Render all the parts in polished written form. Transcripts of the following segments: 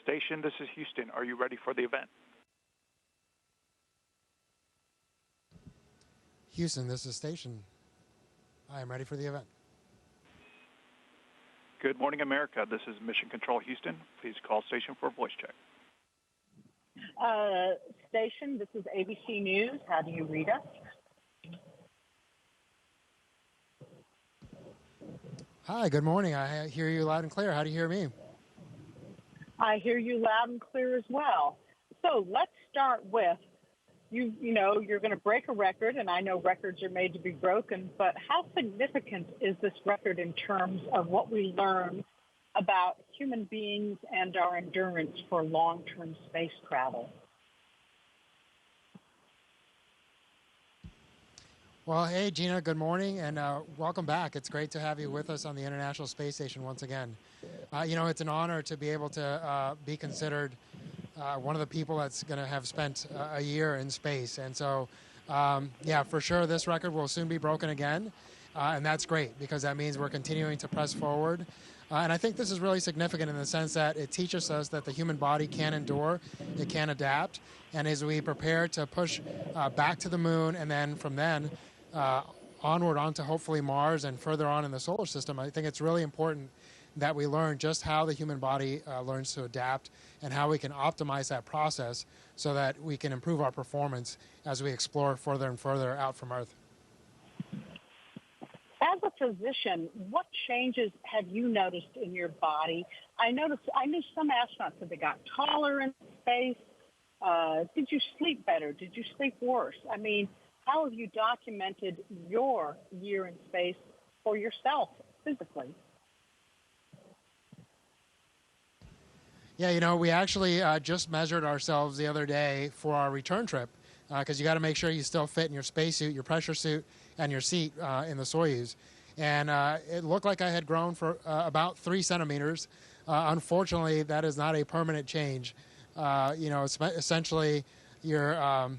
Station, this is Houston. Are you ready for the event? Houston, this is Station. I am ready for the event. Good morning, America. This is Mission Control Houston. Please call station for a voice check. Station, this is ABC News. How do you read us? Hi, good morning. I hear you loud and clear. How do you hear me? I hear you loud and clear as well. So let's start with, you know, you're going to break a record, and I know records are made to be broken, but how significant is this record in terms of what we learn about human beings and our endurance for long-term space travel? Well, hey, Gina, good morning, and welcome back. It's great to have you with us on the International Space Station once again. You know, it's an honor to be able to be considered one of the people that's going to have spent a year in space. And so, yeah, for sure, this record will soon be broken again, and that's great because that means we're continuing to press forward. And I think this is really significant in the sense that it teaches us that the human body can endure, it can adapt, and as we prepare to push back to the moon and then from then onward onto hopefully Mars and further on in the solar system, I think it's really important that we learn just how the human body learns to adapt and how we can optimize that process so that we can improve our performance as we explore further and further out from Earth. As a physician, what changes have you noticed in your body? I knew some astronauts that they got taller in space. Did you sleep better? Did you sleep worse? I mean, how have you documented your year in space for yourself physically? Yeah, you know, we actually just measured ourselves the other day for our return trip because you got to make sure you still fit in your spacesuit, your pressure suit, and your seat in the Soyuz. And it looked like I had grown for about 3 centimeters. Unfortunately, that is not a permanent change. You know, essentially your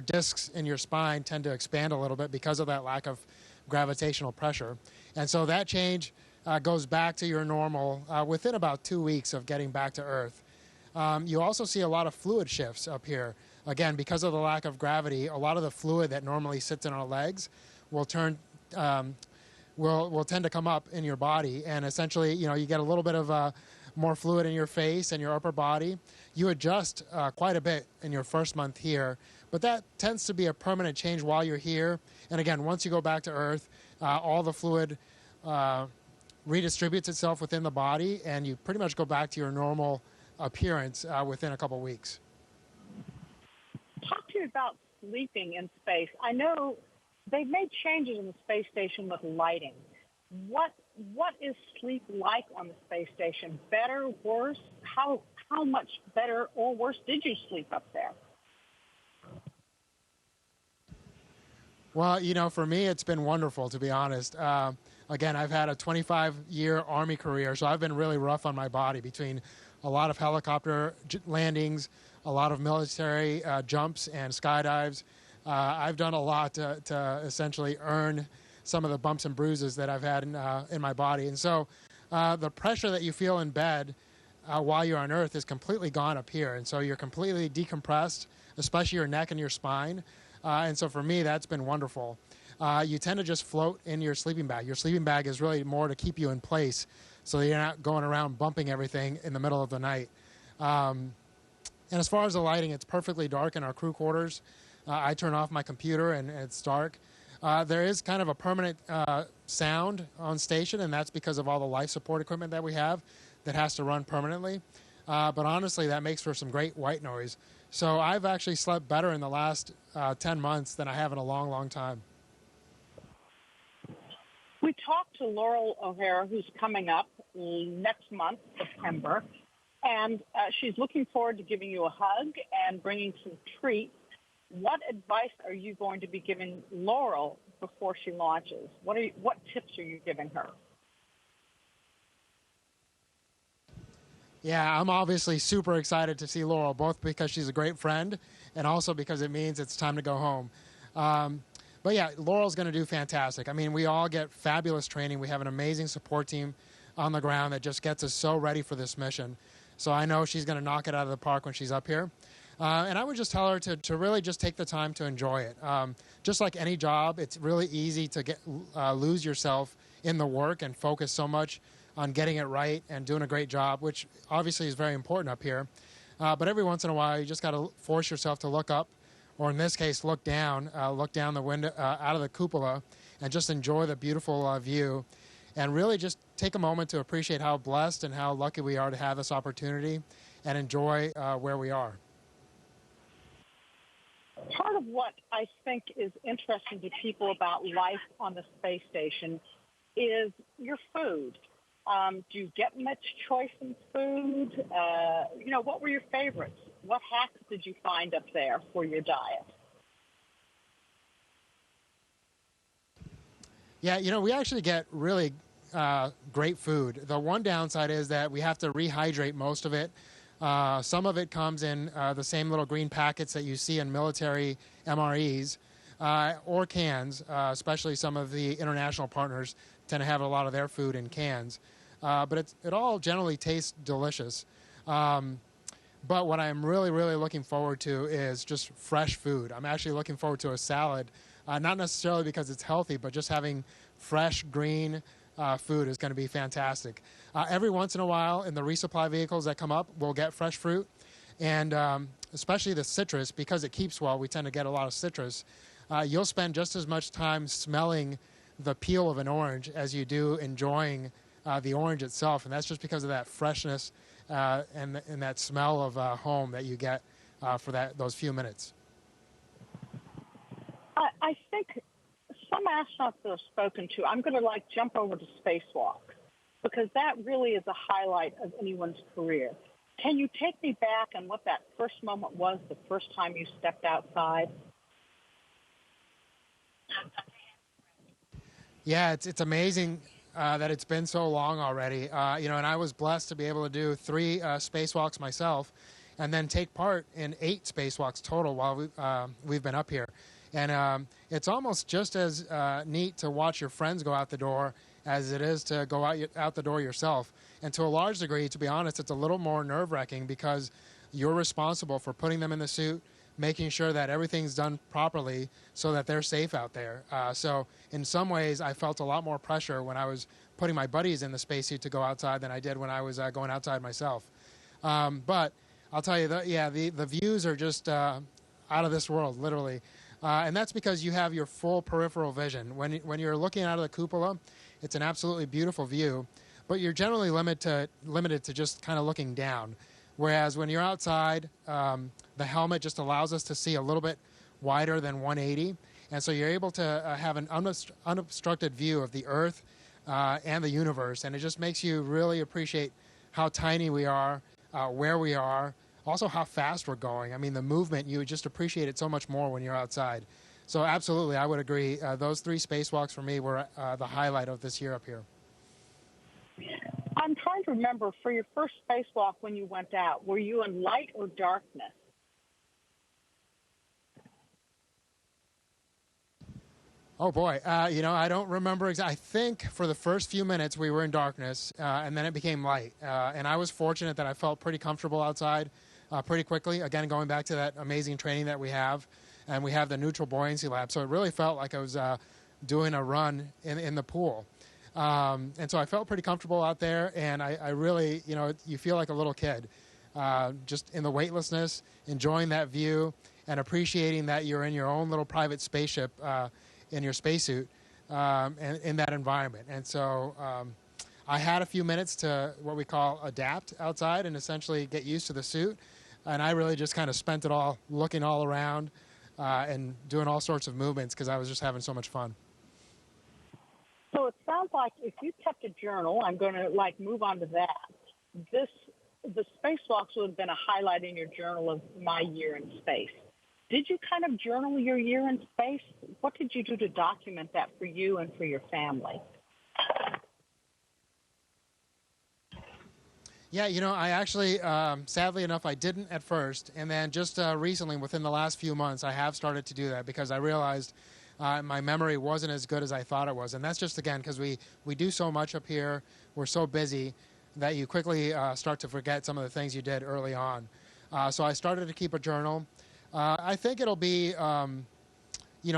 discs in your spine tend to expand a little bit because of that lack of gravitational pressure. And so that change goes back to your normal within about 2 weeks of getting back to Earth. You also see a lot of fluid shifts up here. Again, because of the lack of gravity, a lot of the fluid that normally sits in our legs will tend to come up in your body. And essentially, you know, you get a little bit of more fluid in your face and your upper body. You adjust quite a bit in your first month here, but that tends to be a permanent change while you're here. And again, once you go back to Earth, all the fluid redistributes itself within the body, and you pretty much go back to your normal appearance within a couple weeks. Talk to me about sleeping in space. I know they've made changes in the space station with lighting. What is sleep like on the space station? Better, worse? How much better or worse did you sleep up there? Well, you know, for me, it's been wonderful, to be honest. Again, I've had a 25-year Army career, so I've been really rough on my body between a lot of helicopter landings, a lot of military jumps and skydives. I've done a lot to essentially earn some of the bumps and bruises that I've had in my body. And so the pressure that you feel in bed while you're on Earth is completely gone up here. And so you're completely decompressed, especially your neck and your spine. And so for me, that's been wonderful. You tend to just float in your sleeping bag. Your sleeping bag is really more to keep you in place so that you're not going around bumping everything in the middle of the night. And as far as the lighting, it's perfectly dark in our crew quarters. I turn off my computer and it's dark. There is kind of a permanent sound on station, and that's because of all the life support equipment that we have that has to run permanently. But honestly, that makes for some great white noise. So I've actually slept better in the last 10 months than I have in a long, long time. We talked to Laurel O'Hara, who's coming up next month, September, and she's looking forward to giving you a hug and bringing some treats. What advice are you going to be giving Laurel before she launches? What tips are you giving her? Yeah, I'm obviously super excited to see Laurel, both because she's a great friend and also because it means it's time to go home. But yeah, Laurel's going to do fantastic. I mean, we all get fabulous training. We have an amazing support team on the ground that just gets us so ready for this mission. So I know she's going to knock it out of the park when she's up here. And I would just tell her to really just take the time to enjoy it. Just like any job, it's really easy to lose yourself in the work and focus so much on getting it right and doing a great job, which obviously is very important up here. But every once in a while, you just got to force yourself to look up, or in this case, look down the window, out of the cupola, and just enjoy the beautiful view. And really just take a moment to appreciate how blessed and how lucky we are to have this opportunity and enjoy where we are. Part of what I think is interesting to people about life on the space station is your food. Do you get much choice in food? What were your favorites? What hacks did you find up there for your diet? Yeah, we actually get really great food. The one downside is that we have to rehydrate most of it. Some of it comes in the same little green packets that you see in military MREs or cans, especially some of the international partners tend to have a lot of their food in cans. But it all generally tastes delicious. But what I'm really, really looking forward to is just fresh food. I'm actually looking forward to a salad, not necessarily because it's healthy, but just having fresh, green food is going to be fantastic. Every once in a while, in the resupply vehicles that come up, we'll get fresh fruit. And especially the citrus, because it keeps well, we tend to get a lot of citrus. You'll spend just as much time smelling the peel of an orange as you do enjoying the orange itself. And that's just because of that freshness and that smell of home that you get for those few minutes. I think some astronauts that I've spoken to, I'm going to jump over to spacewalk because that really is a highlight of anyone's career. Can you take me back on what that first moment was, the first time you stepped outside? Yeah, it's amazing that it's been so long already. And I was blessed to be able to do 3 spacewalks myself and then take part in 8 spacewalks total while we've been up here. And it's almost just as neat to watch your friends go out the door as it is to go out the door yourself. And to a large degree, to be honest, it's a little more nerve-wracking because you're responsible for putting them in the suit, making sure that everything's done properly so that they're safe out there. So in some ways, I felt a lot more pressure when I was putting my buddies in the spacesuit to go outside than I did when I was going outside myself. But I'll tell you, the views are just out of this world, literally. And that's because you have your full peripheral vision. When you're looking out of the cupola, it's an absolutely beautiful view, but you're generally limited to just kind of looking down. Whereas when you're outside, the helmet just allows us to see a little bit wider than 180. And so you're able to have an unobstructed view of the Earth and the universe. And it just makes you really appreciate how tiny we are, where we are, also how fast we're going. I mean, the movement, you just appreciate it so much more when you're outside. So absolutely, I would agree. Those 3 spacewalks for me were the highlight of this year up here. I'm trying to remember, for your first spacewalk when you went out, were you in light or darkness? Oh, boy. I don't remember exactly. I think for the first few minutes we were in darkness, and then it became light. And I was fortunate that I felt pretty comfortable outside pretty quickly. Again, going back to that amazing training that we have, and we have the neutral buoyancy lab. So it really felt like I was doing a run in the pool. And so I felt pretty comfortable out there, and I really, you feel like a little kid, just in the weightlessness, enjoying that view, and appreciating that you're in your own little private spaceship in your spacesuit and in that environment. And so I had a few minutes to what we call adapt outside and essentially get used to the suit. And I really just kind of spent it all looking all around and doing all sorts of movements because I was just having so much fun. So it sounds like if you kept a journal, I'm going to move on to that. The spacewalks would have been a highlight in your journal of my year in space. Did you kind of journal your year in space? What did you do to document that for you and for your family? Yeah, I actually, sadly enough, I didn't at first. And then just recently, within the last few months, I have started to do that because I realized my memory wasn't as good as I thought it was. And that's just, again, because we do so much up here. We're so busy that you quickly start to forget some of the things you did early on. So I started to keep a journal. I think it'll be,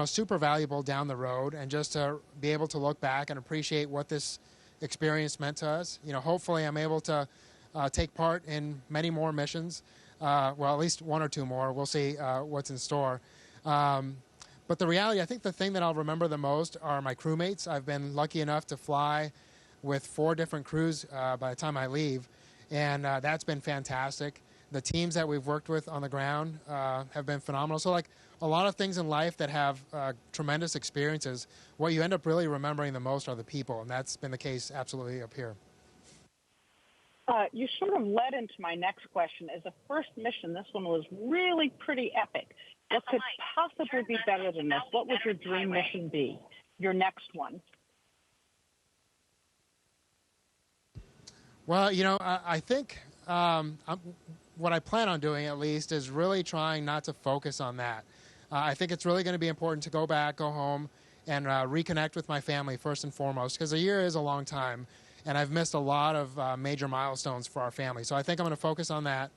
super valuable down the road, and just to be able to look back and appreciate what this experience meant to us. Hopefully I'm able to take part in many more missions. Well, at least one or two more. We'll see what's in store. But the reality, I think the thing that I'll remember the most are my crewmates. I've been lucky enough to fly with 4 different crews by the time I leave, and that's been fantastic. The teams that we've worked with on the ground have been phenomenal. So, like a lot of things in life that have tremendous experiences, what you end up really remembering the most are the people, and that's been the case absolutely up here. You sort of led into my next question. As a first mission, this one was really pretty epic. What could possibly be better than this? What would your dream mission be? Your next one? Well, I think what I plan on doing, at least, is really trying not to focus on that. I think it's really going to be important to go back, go home, and reconnect with my family first and foremost, because a year is a long time, and I've missed a lot of major milestones for our family. So I think I'm going to focus on that.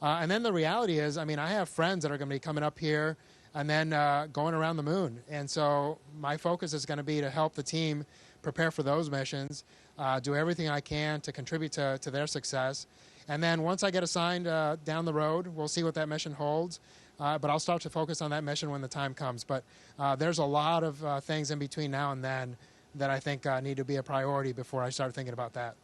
And then the reality is, I have friends that are going to be coming up here and then going around the moon. And so my focus is going to be to help the team prepare for those missions, do everything I can to contribute to their success. And then once I get assigned down the road, we'll see what that mission holds. But I'll start to focus on that mission when the time comes. But there's a lot of things in between now and then that I think need to be a priority before I start thinking about that.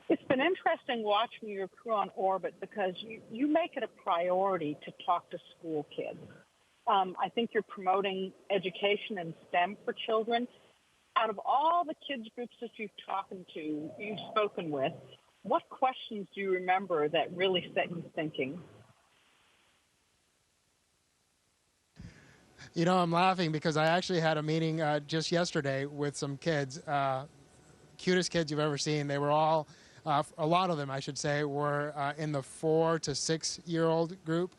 It's been interesting watching your crew on orbit because you make it a priority to talk to school kids. I think you're promoting education in STEM for children. Out of all the kids groups that you've spoken with, what questions do you remember that really set you thinking? I'm laughing because I actually had a meeting just yesterday with some kids, cutest kids you've ever seen. They were all, a lot of them, I should say, were in the 4 to 6 year old group.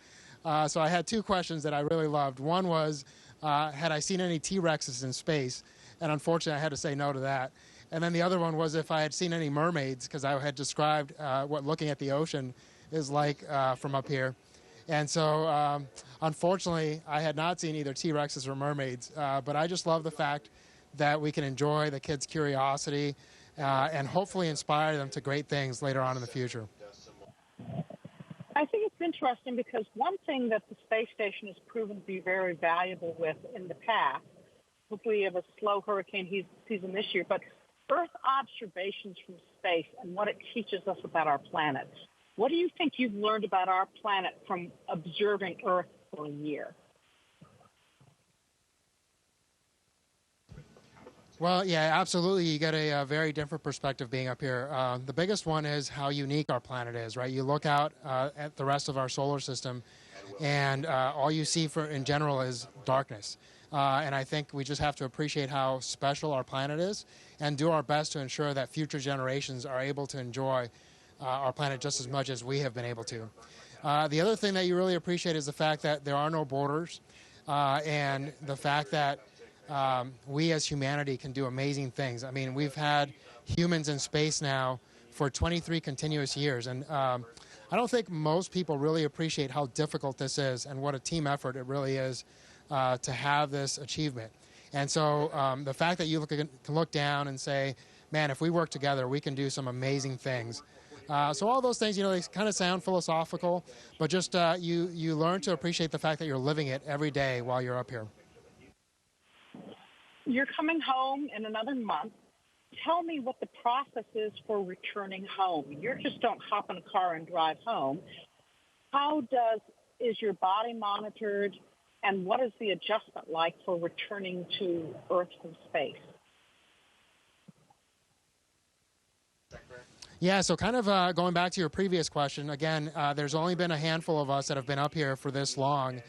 So I had 2 questions that I really loved. One was, had I seen any T-Rexes in space? And unfortunately, I had to say no to that. And then the other one was if I had seen any mermaids, because I had described what looking at the ocean is like from up here. And so, unfortunately, I had not seen either T-Rexes or mermaids. But I just love the fact that we can enjoy the kids' curiosity and hopefully inspire them to great things later on in the future. I think it's interesting because one thing that the space station has proven to be very valuable with in the past, hopefully we have a slow hurricane season this year, but Earth observations from space and what it teaches us about our planet. What do you think you've learned about our planet from observing Earth for a year? Well, yeah, absolutely. You get a very different perspective being up here. The biggest one is how unique our planet is, right? You look out at the rest of our solar system, and all you see in general is darkness. And I think we just have to appreciate how special our planet is and do our best to ensure that future generations are able to enjoy our planet just as much as we have been able to. The other thing that you really appreciate is the fact that there are no borders and the fact that we as humanity can do amazing things. We've had humans in space now for 23 continuous years, and I don't think most people really appreciate how difficult this is and what a team effort it really is to have this achievement. And so the fact that you can look down and say, man, if we work together, we can do some amazing things. So all those things, they kind of sound philosophical, but just you learn to appreciate the fact that you're living it every day while you're up here. You're coming home in another month. Tell me what the process is for returning home. You just don't hop in a car and drive home. Is your body monitored, and what is the adjustment like for returning to Earth from space? Yeah, so kind of going back to your previous question, again, there's only been a handful of us that have been up here for this long.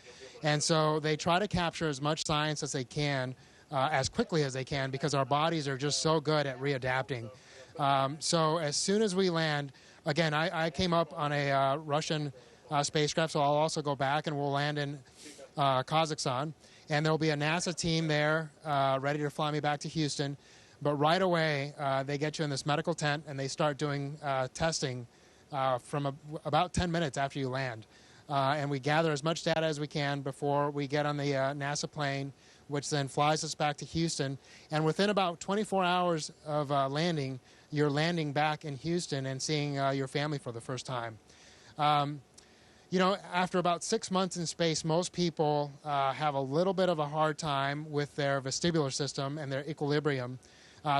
And so they try to capture as much science as they can, as quickly as they can, because our bodies are just so good at readapting. So as soon as we land, again, I came up on a Russian spacecraft, so I'll also go back and we'll land in Kazakhstan. And there'll be a NASA team there ready to fly me back to Houston. But right away, they get you in this medical tent and they start doing testing from about 10 minutes after you land. And we gather as much data as we can before we get on the NASA plane, which then flies us back to Houston. And within about 24 hours of landing, you're landing back in Houston and seeing your family for the first time. You know, after about 6 months in space, most people have a little bit of a hard time with their vestibular system and their equilibrium.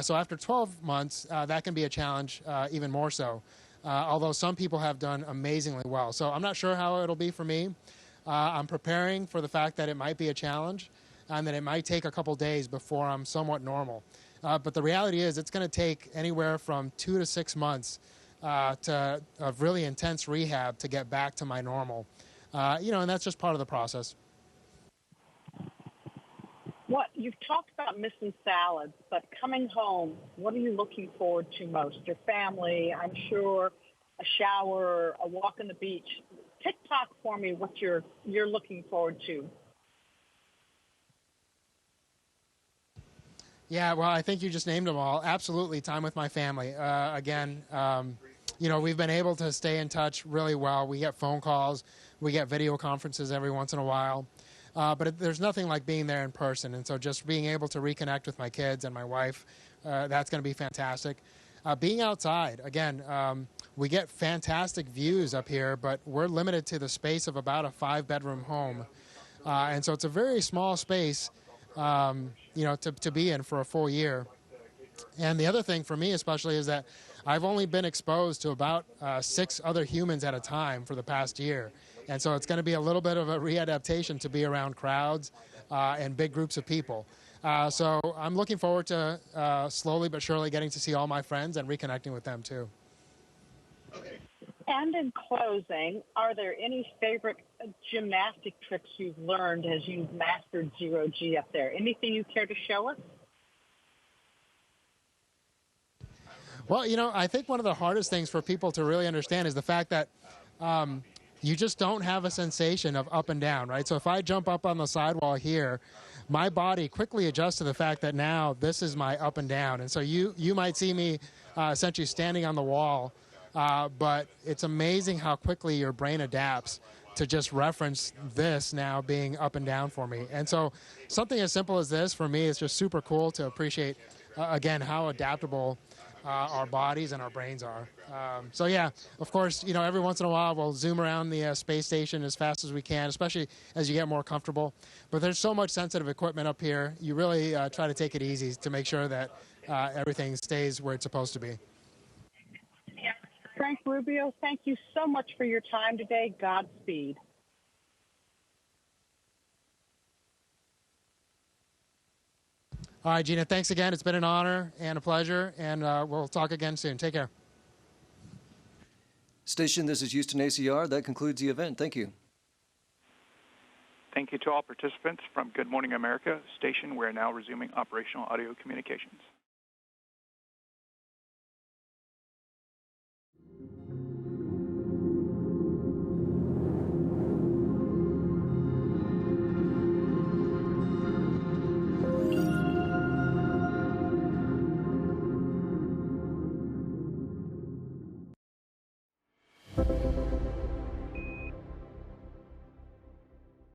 So after 12 months, that can be a challenge even more so, although some people have done amazingly well. So I'm not sure how it'll be for me. I'm preparing for the fact that it might be a challenge and that it might take a couple days before I'm somewhat normal. But the reality is it's going to take anywhere from 2 to 6 months of really intense rehab to get back to my normal. You know, and that's just part of the process. What you've talked about missing salads, but coming home, what are you looking forward to most? Your family, I'm sure, a shower, a walk on the beach. TikTok for me what you're looking forward to. Yeah, well, I think you just named them all. Absolutely, time with my family. Again, you know, we've been able to stay in touch really well. We get phone calls, we get video conferences every once in a while. But there's nothing like being there in person. And so just being able to reconnect with my kids and my wife, that's going to be fantastic. Being outside, again, we get fantastic views up here, but we're limited to the space of about a 5-bedroom home. And so it's a very small space, you know, to be in for a full year. And the other thing for me especially is that I've only been exposed to about 6 other humans at a time for the past year. And so it's going to be a little bit of a readaptation to be around crowds and big groups of people. So I'm looking forward to slowly but surely getting to see all my friends and reconnecting with them too. And in closing, are there any favorite gymnastic tricks you've learned as you've mastered zero G up there? Anything you care to show us? Well, you know, I think one of the hardest things for people to really understand is the fact that you just don't have a sensation of up and down, right? So if I jump up on the sidewall here, my body quickly adjusts to the fact that now this is my up and down. And so you might see me essentially standing on the wall, but it's amazing how quickly your brain adapts to just reference this now being up and down for me. And so something as simple as this for me is just super cool to appreciate, again, how adaptable our bodies and our brains are. So yeah, of course, you know, every once in a while we'll zoom around the space station as fast as we can, especially as you get more comfortable. But there's so much sensitive equipment up here. You really try to take it easy to make sure that everything stays where it's supposed to be. Frank Rubio, thank you so much for your time today. Godspeed. All right, Gina, thanks again. It's been an honor and a pleasure, and we'll talk again soon. Take care. Station, this is Houston ACR. That concludes the event. Thank you. Thank you to all participants from Good Morning America station. We're now resuming operational audio communications.